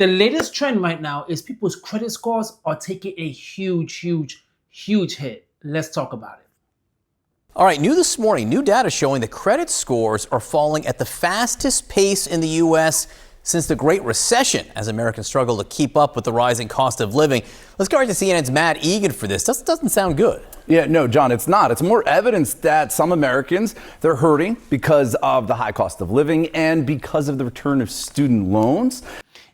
The latest trend right now is people's credit scores are taking a huge hit. Let's talk about it. All right, new this morning, new data showing that credit scores are falling at the fastest pace in the U.S. since the Great Recession as Americans struggle to keep up with the rising cost of living. Let's go right to CNN's Matt Egan for this. Doesn't sound good. Yeah, no, John, it's not. It's more evidence that some Americans, they're hurting because of the high cost of living and because of the return of student loans.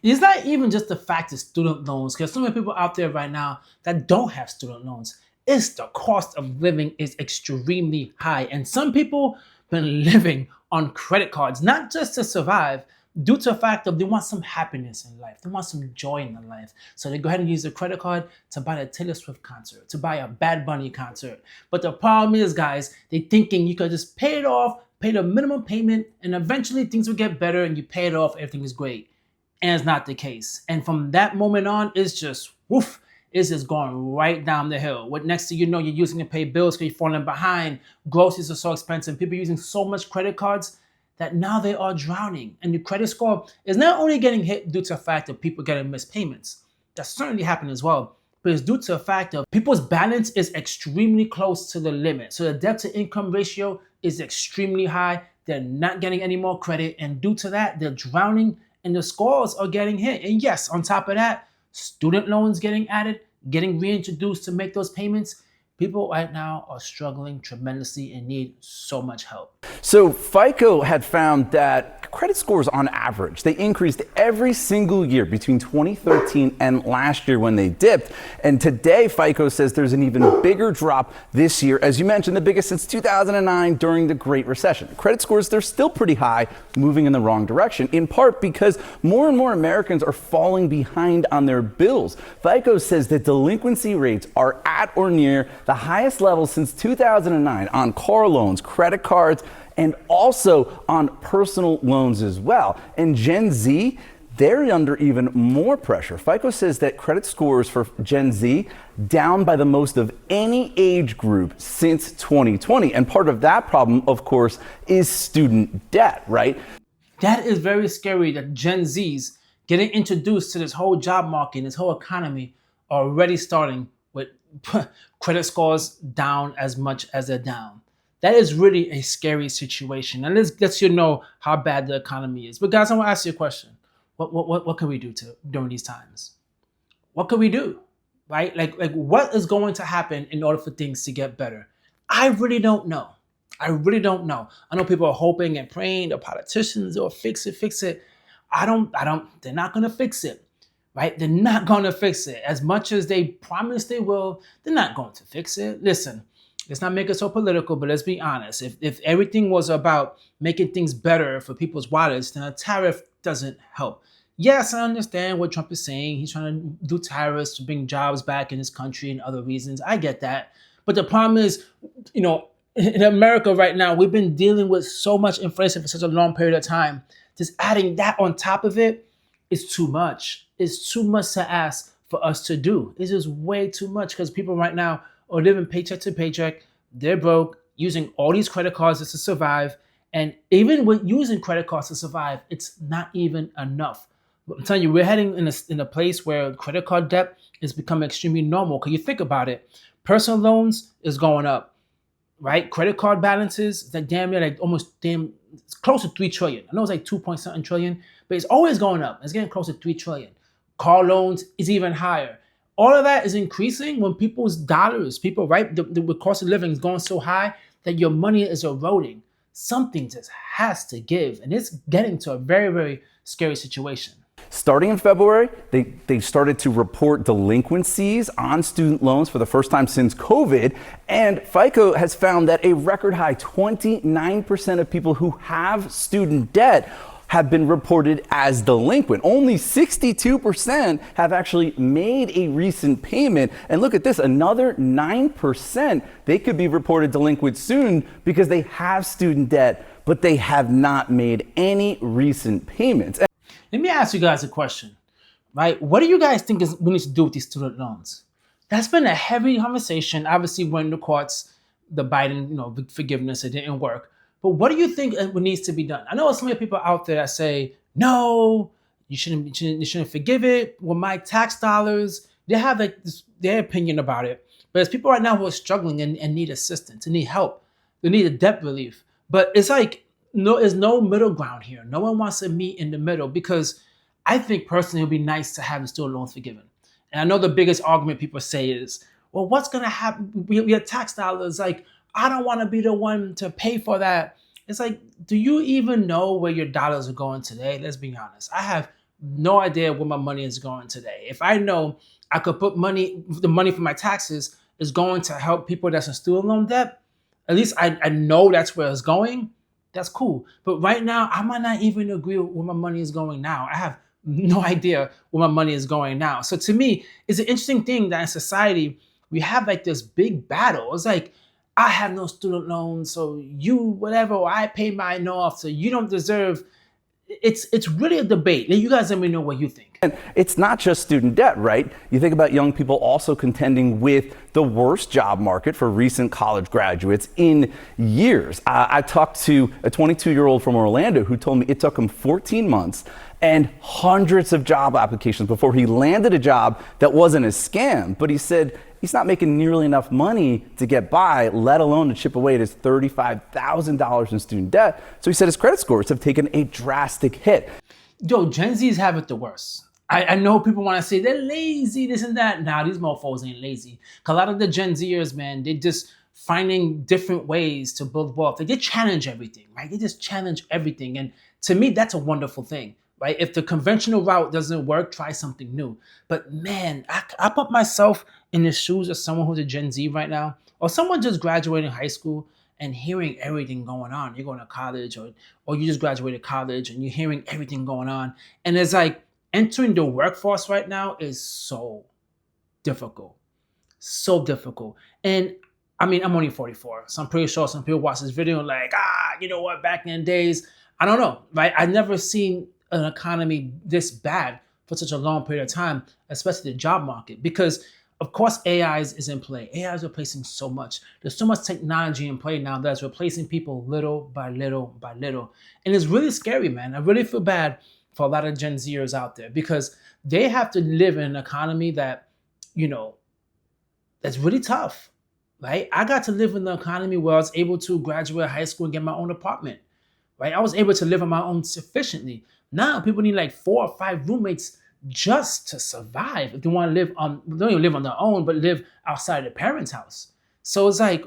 It's not even just the fact of student loans, because so many people out there right now that don't have student loans. It's the cost of living is extremely high. And some people been living on credit cards, not just to survive, due to the fact of they want some happiness in life. They want some joy in their life. So they go ahead and use their credit card to buy a Taylor Swift concert, to buy a Bad Bunny concert. But the problem is, guys, they thinking you could just pay it off, pay the minimum payment, and eventually things will get better and you pay it off, everything is great. And it's not the case. And from that moment on, it's just woof. It's just going right down the hill. What next thing you know, you're using to pay bills because you're falling behind. Groceries are so expensive. People are using so much credit cards that now they are drowning. And the credit score is not only getting hit due to the fact of people getting missed payments. That's certainly happened as well. But it's due to the fact of people's balance is extremely close to the limit. So the debt to income ratio is extremely high. They're not getting any more credit. And due to that, they're drowning and the scores are getting hit. And yes, on top of that, student loans getting added, getting reintroduced to make those payments. People right now are struggling tremendously and need so much help. So FICO had found that credit scores on average, they increased every single year between 2013 and last year when they dipped. And today FICO says there's an even bigger drop this year. As you mentioned, the biggest since 2009 during the Great Recession. Credit scores, they're still pretty high, moving in the wrong direction, in part because more and more Americans are falling behind on their bills. FICO says that delinquency rates are at or near the highest level since 2009 on car loans, credit cards, and also on personal loans as well. And Gen Z, they're under even more pressure. FICO says that credit scores for Gen Z down by the most of any age group since 2020. And part of that problem, of course, is student debt, right? That is very scary that Gen Zs getting introduced to this whole job market, this whole economy, are already starting with credit scores down as much as they're down. That is really a scary situation. And this lets you know how bad the economy is. But guys, I want to ask you a question. What can we do during these times? What can we do? Right? Like what is going to happen in order for things to get better? I really don't know. I really don't know. I know people are hoping and praying the politicians will fix it. They're not gonna fix it. Right? They're not gonna fix it. As much as they promise they will, they're not going to fix it. Listen. Let's not make it so political, but let's be honest. If everything was about making things better for people's wallets, then a tariff doesn't help. Yes, I understand what Trump is saying. He's trying to do tariffs to bring jobs back in his country and other reasons. I get that. But the problem is, in America right now, we've been dealing with so much inflation for such a long period of time. Just adding that on top of it is too much. It's too much to ask for us to do. It's just way too much because people right now or living paycheck to paycheck, they're broke, using all these credit cards just to survive. And even with using credit cards to survive, it's not even enough. I'm telling you, we're heading in a place where credit card debt is becoming extremely normal. Because you think about it, personal loans is going up, right? Credit card balances, it's it's close to 3 trillion. I know it's like 2 point something trillion, but it's always going up. It's getting close to 3 trillion. Car loans is even higher. All of that is increasing when people's dollars, the cost of living is going so high that your money is eroding. Something just has to give. And it's getting to a very, very scary situation. Starting in February, they started to report delinquencies on student loans for the first time since COVID. And FICO has found that a record high 29% of people who have student debt have been reported as delinquent. Only 62% have actually made a recent payment. And look at this, another 9%, they could be reported delinquent soon because they have student debt, but they have not made any recent payments. Let me ask you guys a question, right? What do you guys think we need to do with these student loans? That's been a heavy conversation. Obviously, when the courts, the Biden, forgiveness, it didn't work. But what do you think needs to be done? I know so many people out there that say, no, You shouldn't forgive it with my tax dollars. They have like their opinion about it. But there's people right now who are struggling and need assistance and need help. They need a debt relief. But it's like there's no middle ground here. No one wants to meet in the middle because I think personally it would be nice to have the student loans forgiven. And I know the biggest argument people say is, well, what's gonna happen? We have tax dollars. Like, I don't want to be the one to pay for that. It's like, do you even know where your dollars are going today? Let's be honest. I have no idea where my money is going today. If I know I could put the money for my taxes is going to help people that's in student loan debt, at least I know that's where it's going. That's cool. But right now, I might not even agree with where my money is going now. I have no idea where my money is going now. So to me, it's an interesting thing that in society, we have like this big battle. It's like, I have no student loans, so you, whatever, or I pay mine off, so you don't deserve. It's really a debate. You guys let me know what you think. And it's not just student debt, right? You think about young people also contending with the worst job market for recent college graduates in years. I talked to a 22-year-old from Orlando who told me it took him 14 months and hundreds of job applications before he landed a job that wasn't a scam. But he said he's not making nearly enough money to get by, let alone to chip away at his $35,000 in student debt. So he said his credit scores have taken a drastic hit. Yo, Gen Zs have it the worst. I know people want to say they're lazy, this and that. Nah, these mofos ain't lazy. Cause a lot of the Gen Zers, man, they just finding different ways to build wealth. They challenge everything, right? They just challenge everything. And to me, that's a wonderful thing, right? If the conventional route doesn't work, try something new. But man, I put myself in the shoes of someone who's a Gen Z right now, or someone just graduating high school and hearing everything going on. You're going to college or you just graduated college and you're hearing everything going on. And it's like entering the workforce right now is so difficult. So difficult. And I mean, I'm only 44, so I'm pretty sure some people watch this video and like, you know what, back in the days, I don't know, right? I've never seen an economy this bad for such a long period of time, especially the job market, because of course AI is in play. AI is replacing so much. There's so much technology in play now that's replacing people little by little by little. And it's really scary, man. I really feel bad for a lot of Gen Zers out there because they have to live in an economy that, you know, that's really tough, right? I got to live in an economy where I was able to graduate high school and get my own apartment, right? I was able to live on my own sufficiently. Now people need like 4 or 5 roommates just to survive. If they want to live on, they don't even live on their own, but live outside their parents' house. So it's like,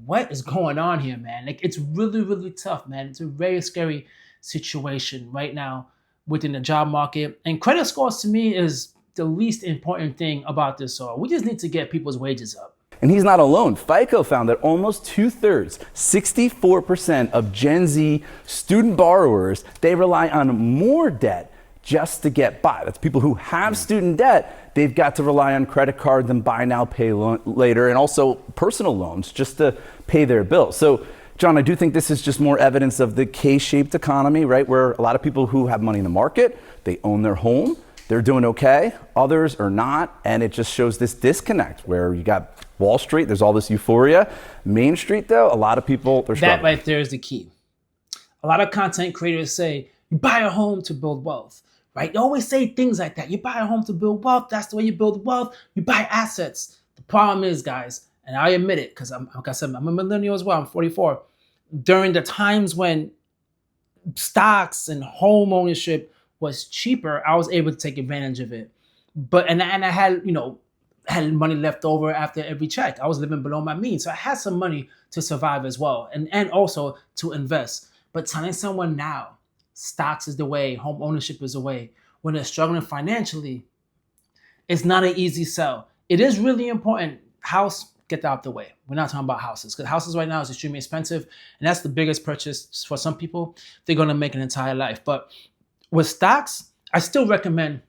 what is going on here, man? Like, it's really, really tough, man. It's a very scary situation right now within the job market. And credit scores to me is the least important thing about this all. We just need to get people's wages up. And he's not alone. FICO found that almost 2/3, 64% of Gen Z student borrowers, they rely on more debt just to get by. That's people who have student debt. They've got to rely on credit cards and buy now, pay later, and also personal loans just to pay their bills. So, John, I do think this is just more evidence of the K-shaped economy, right? Where a lot of people who have money in the market, they own their home, they're doing okay. Others are not. And it just shows this disconnect where you got Wall Street, there's all this euphoria. Main Street, though, a lot of people, they're struggling. That right there is the key. A lot of content creators say, you buy a home to build wealth, right? They always say things like that. You buy a home to build wealth. That's the way you build wealth. You buy assets. The problem is, guys, and I admit it, because like I said, I'm a millennial as well. I'm 44. During the times when stocks and home ownership was cheaper, I was able to take advantage of it. But and I had, had money left over after every check. I was living below my means. So I had some money to survive as well, and also to invest. But telling someone now, stocks is the way, home ownership is the way, when they're struggling financially, it's not an easy sell. It is really important. House, get that out the way. We're not talking about houses, because houses right now is extremely expensive, and that's the biggest purchase for some people. They're going to make an entire life. But with stocks, I still recommend,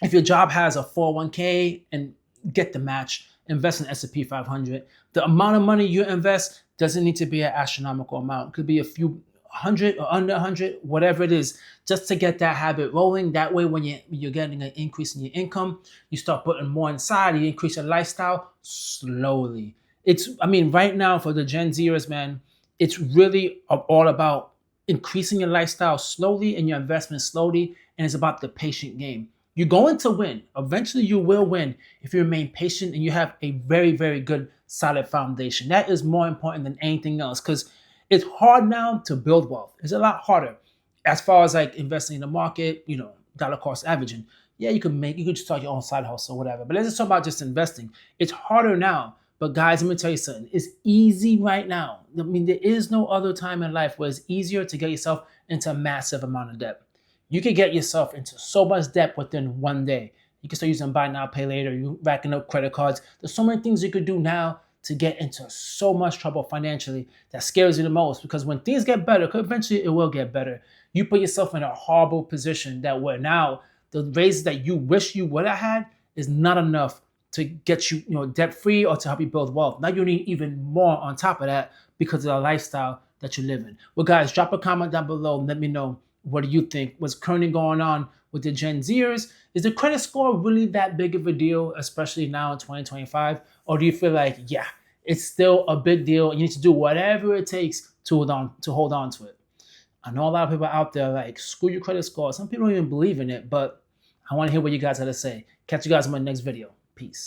if your job has a 401k, and get the match, invest in S&P 500. The amount of money you invest doesn't need to be an astronomical amount. It could be a few hundred or under 100, whatever it is, just to get that habit rolling. That way, when you're getting an increase in your income, you start putting more inside, you increase your lifestyle slowly. Right now for the Gen Zers, man, it's really all about increasing your lifestyle slowly and your investment slowly and it's about the patient game. You're going to win. Eventually, you will win if you remain patient and you have a very, very good, solid foundation. That is more important than anything else, because it's hard now to build wealth. It's a lot harder as far as like investing in the market, dollar cost averaging. Yeah, you could start your own side hustle or whatever. But let's just talk about just investing. It's harder now. But guys, let me tell you something. It's easy right now. I mean, there is no other time in life where it's easier to get yourself into a massive amount of debt. You can get yourself into so much debt within one day. You can start using buy now, pay later. You're racking up credit cards. There's so many things you could do now to get into so much trouble financially that scares you the most. Because when things get better, because eventually it will get better, you put yourself in a horrible position that where now the raises that you wish you would have had is not enough to get you, debt free or to help you build wealth. Now you need even more on top of that because of the lifestyle that you live in. Well, guys, drop a comment down below and let me know, what do you think? What's currently going on with the Gen Zers? Is the credit score really that big of a deal, especially now in 2025? Or do you feel like, yeah, it's still a big deal and you need to do whatever it takes to hold on to it? I know a lot of people out there like, screw your credit score. Some people don't even believe in it, but I want to hear what you guys have to say. Catch you guys in my next video. Peace.